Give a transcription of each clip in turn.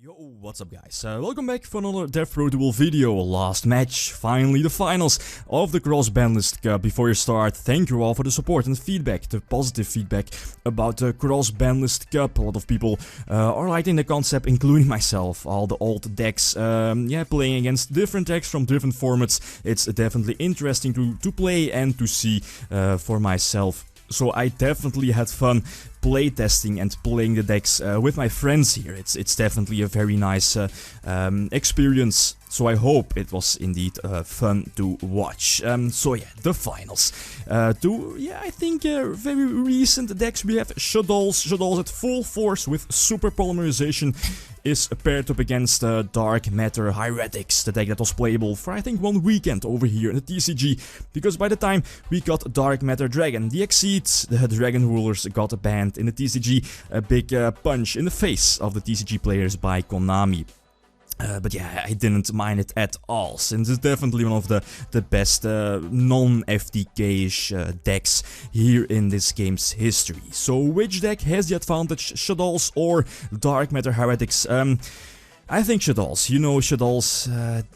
Yo, what's up guys? Welcome back for another Devpro duel video. Last match, finally the finals of the Cross Banlist Cup. Before you start, thank you all for the support and feedback, the positive feedback about the Cross Banlist Cup. A lot of people are liking the concept, including myself. All the old decks, playing against different decks from different formats. It's definitely interesting to play and to see for myself. So I definitely had fun playtesting and playing the decks with my friends here. It's definitely a very nice experience. So I hope it was indeed fun to watch. So yeah, the finals. I think very recent decks. We have Shaddolls. Shaddolls at full force with super polymerization is paired up against Dark Matter Hieratics, the deck that was playable for I think 1 weekend over here in the TCG, because by the time we got Dark Matter Dragon, the Exceeds, the Dragon Rulers got banned in the TCG, a big punch in the face of the TCG players by Konami. But yeah, I didn't mind it at all, since it's definitely one of the best non-FTK-ish decks here in this game's history. So which deck has the advantage, Shaddolls or Dark Matter Hieratics? I think Shaddolls. You know Shaddolls,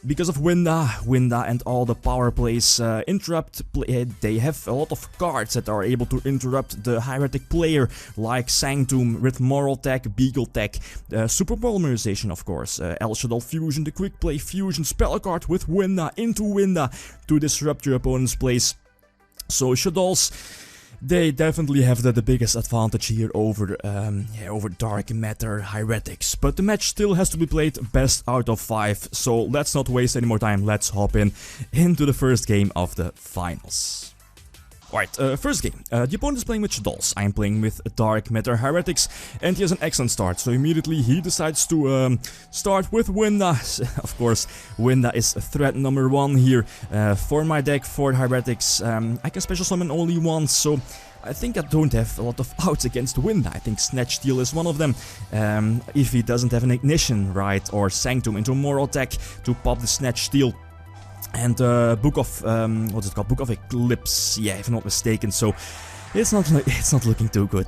because of Winda and all the power plays they have a lot of cards that are able to interrupt the Hieratic player, like Sanctum with Moral Tech, Beagle Tech, Super Polymerization of course, El Shaddol Fusion, the Quick Play Fusion spell card with Winda into Winda to disrupt your opponent's plays. So Shaddolls, they definitely have the biggest advantage here over Dark Matter Hieratics. But the match still has to be played best out of 5, so let's not waste any more time. Let's hop into the first game of the finals. Alright, first game. The opponent is playing with Shaddolls. I'm playing with Dark Matter Hieratics, and he has an excellent start. So immediately he decides to start with Winda. Of course, Winda is threat number 1 here for my deck, for Hieratics. I can special summon only once, so I think I don't have a lot of outs against Winda. I think Snatch Steal is one of them. If he doesn't have an Ignition, right, or Sanctum into Moral Tech to pop the Snatch Steal. And Book of what's it called? Book of Eclipse, yeah, if I'm not mistaken. So it's not looking too good.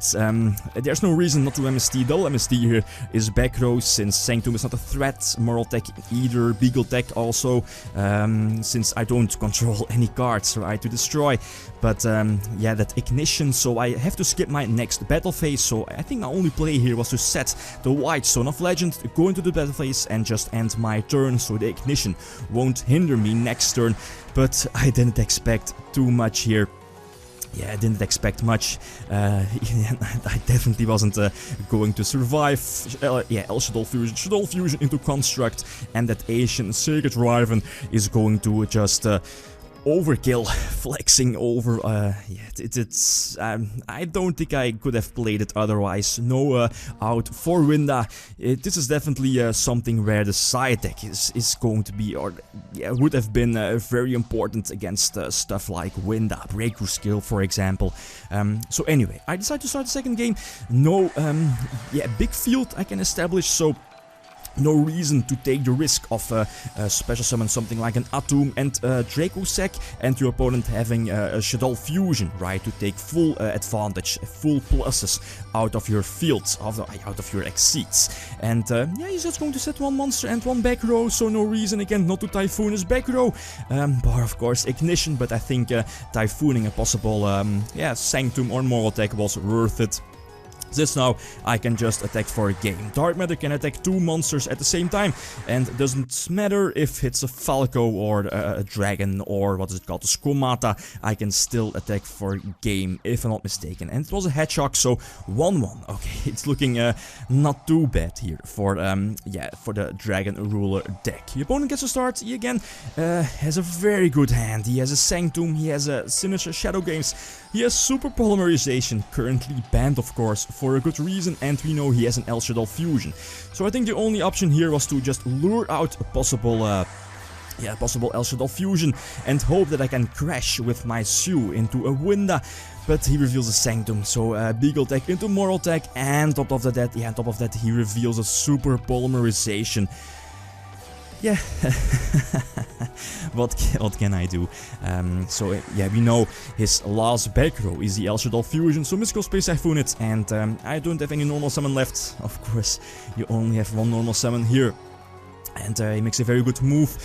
There's no reason not to MST though. MST here is back row, since Sanctum is not a threat. Moral Tech either. Beagle Tech also, since I don't control any cards, right, to destroy. But yeah, that Ignition, so I have to skip my next battle phase. So I think my only play here was to set the White Stone of Legend, go into the battle phase and just end my turn, so the Ignition won't hinder me next turn. But I didn't expect too much here. Yeah, I didn't expect much. I definitely wasn't going to survive. El Shaddol Fusion into Construct, and that Asian Sacred Riven is going to just overkill, flexing over. I don't think I could have played it otherwise. No out for Winda. This is definitely something where the side deck is going to be, or yeah, would have been very important against stuff like Winda, Breakthrough Skill, for example. So anyway, I decided to start the second game. No, big field I can establish, so no reason to take the risk of special summon something like an Atum and Dracosec, and your opponent having a Shaddol Fusion, right, to take full advantage, full pluses out of your fields, out of your Exceeds. And yeah, he's just going to set 1 monster and 1 back row, so no reason again not to Typhoon his back row. Bar of course Ignition, but I think Typhooning a possible Sanctum or Moral Tech was worth it. This now I can just attack for a game. Dark Matter can attack 2 monsters at the same time, and it doesn't matter if it's a Falco or a Dragon or what is it called, a Skomata, I can still attack for a game if I'm not mistaken. And it was a Hedgehog, so 1-1. Okay, it's looking not too bad here for the Dragon Ruler deck. The opponent gets a start. He again has a very good hand. He has a Sanctum, he has a Sinister Shadow Games, he has Super Polymerization, currently banned of course, for a good reason, and we know he has an El Shaddol Fusion. So I think the only option here was to just lure out a possible El Shaddol Fusion and hope that I can crash with my Sue into a Winda. But he reveals a Sanctum, so Beagle Tech into Moral Tech, and on top of that he reveals a Super Polymerization. yeah, what can I do? So yeah, we know his last back row is the El Shaddolls Fusion, so Mystical Space Typhoon it, and I don't have any normal summon left. Of course, you only have one normal summon here, and he makes a very good move.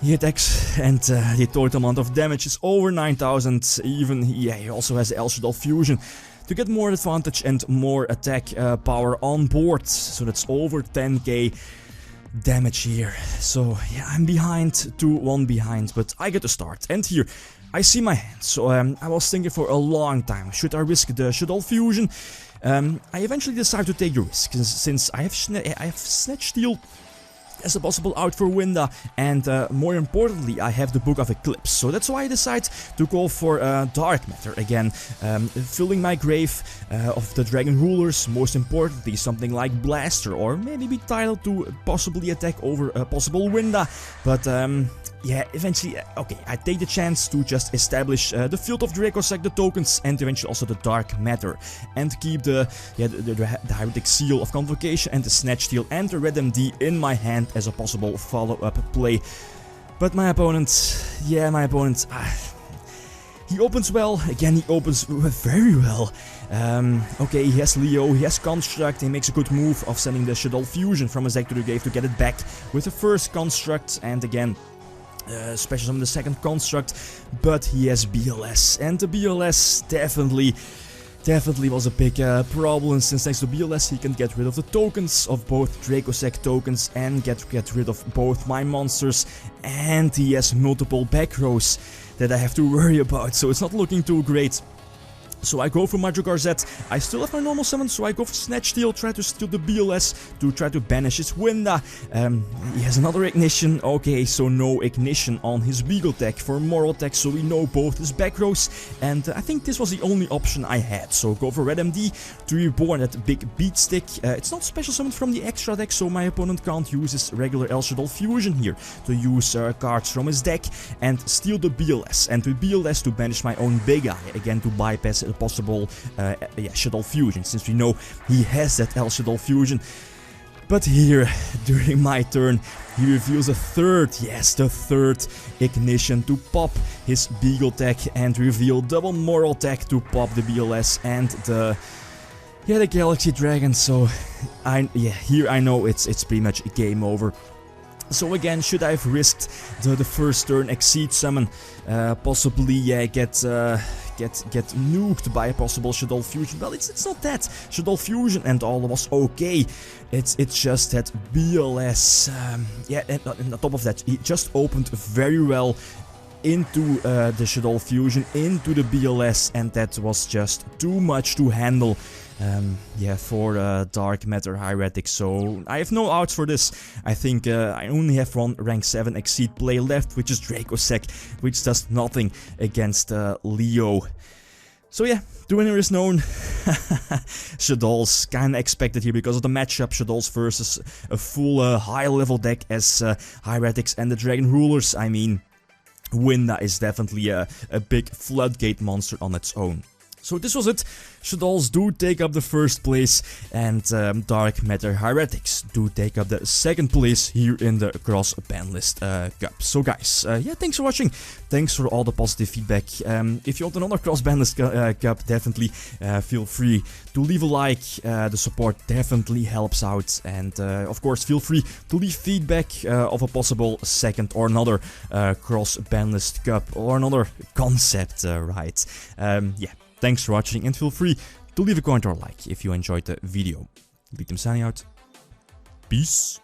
He attacks, and the total amount of damage is over 9,000. Even, yeah, he also has the El Shaddolls Fusion to get more advantage and more attack power on board. So that's over 10k damage here. So yeah, I'm behind, 2-1 behind, but I get to start. And here, I see my hand. So I was thinking for a long time, should I risk the Shaddolls Fusion? I eventually decided to take the risk, since I have Snatch Steel as a possible out for Winda, and more importantly, I have the Book of Eclipse, so that's why I decide to go for Dark Matter again, filling my grave of the Dragon Rulers, most importantly something like Blaster, or maybe be titled to possibly attack over a possible Winda, but yeah, eventually, okay, I take the chance to just establish the Field of Dracossack, the tokens, and eventually also the Dark Matter, and keep the Hieratic Seal of Convocation and the Snatch Steel and the Red MD in my hand as a possible follow-up play. But my opponent, yeah, he opens well. Again, he opens very well. Okay, he has Leo, he has Construct, he makes a good move of sending the Shaddolls Fusion from his deck to the grave to get it back with the first Construct, and again, special summon the second Construct, but he has BLS, and the BLS definitely was a big problem, since thanks to BLS he can get rid of the tokens of both Dracossack tokens and get rid of both my monsters, and he has multiple back rows that I have to worry about, so it's not looking too great. So I go for Madrigal Z. I still have my normal summon, so I go for Snatch Steel, try to steal the BLS to try to banish his Winda. He has another Ignition. Okay, so no Ignition on his Beagle deck for Moral Tech, so we know both his back rows. And I think this was the only option I had. So go for Red MD to reborn that big Beat Stick. It's not special summoned from the extra deck, so my opponent can't use his regular El Shaddolls Fusion here to use cards from his deck and steal the BLS. And with BLS to banish my own Big Eye, again to bypass a possible Shaddolls Fusion, since we know he has that El Shaddolls Fusion. But here, during my turn, he reveals a third, yes, the third Ignition to pop his Beagle tech and reveal double Moral tech to pop the BLS and the Galaxy Dragon. So here I know it's pretty much game over. So again, should I have risked the first turn Exceed summon, possibly get nuked by a possible Shaddolls Fusion? Well, it's not that. Shaddolls Fusion and all was okay. It's just that BLS, and on top of that, he just opened very well into the Shaddolls Fusion, into the BLS, and that was just too much to handle. For Dark Matter Hieratic, so I have no outs for this. I think I only have one rank 7 Exceed play left, which is Dracossack, which does nothing against Leo. So yeah, the winner is known. Shaddolls, kinda expected here because of the matchup. Shaddolls versus a full high level deck as Hieratics and the Dragon Rulers. I mean, Winda is definitely a big floodgate monster on its own. So this was it. Shaddolls do take up the first place, and Dark Matter Hieratics do take up the second place here in the Cross Banlist Cup. So guys, thanks for watching. Thanks for all the positive feedback. If you want another Cross Banlist Cup, definitely feel free to leave a like. The support definitely helps out, and of course feel free to leave feedback of a possible second or another Cross Banlist Cup or another concept, right? Thanks for watching, and feel free to leave a comment or like if you enjoyed the video. Lithium signing out. Peace.